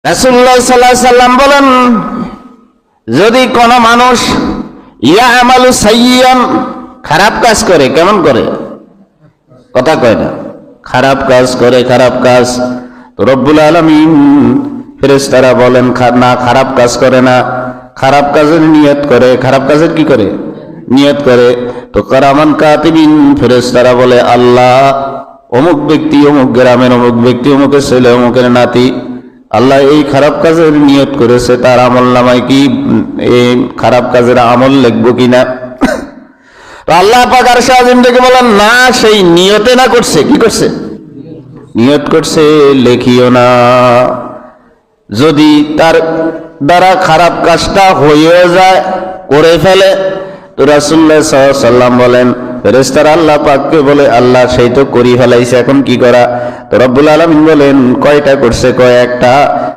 রাসূলুল্লাহ সাল্লাল্লাহু আলাইহি সাল্লাম বলেন, যদি কোন মানুষ ইয়ামালু সাইয়্যান খারাপ কাজ করে, কেমন করে? কথা কয় না, খারাপ কাজ করে, খারাপ কাজ। তো রব্বুল আলামিন ফেরেশতারা বলেন না, খারাপ কাজ করে না, খারাপ কাজের নিয়ত করে। খারাপ কাজের কি করে? নিয়ত করে। তো কিরামান কাতিবিন ফেরেশতারা বলে, আল্লাহ অমুক ব্যক্তি অমুক গ্রামের অমুক ব্যক্তি অমুকের ছেলে অমুকের নাতি, আল্লাহ এই খারাপ কাজের নিয়ত করেছে, তার আমল নামায় কি এই খারাপ কাজের আমল লিখবো কিনা? তো আল্লাহ পাক আরশে আজিম থেকে বলেন, না, সেই নিয়তে না করছে, কি করছে? নিয়ত করছে, লেখিও না। যদি তার দ্বারা খারাপ কাজটা হয়ে যায়, করে ফেলে, তো রাসূলুল্লাহ সাল্লাল্লাহু আলাইহি ওয়াসাল্লাম বলেন, ফেরেশতারা আল্লাহ পাককে বলে, আল্লাহ সেই তো করি ফেলাইছে, এখন কি করা? তো রব্বুল আলামিন বলেন, কয়টা করছে? কয় একটা।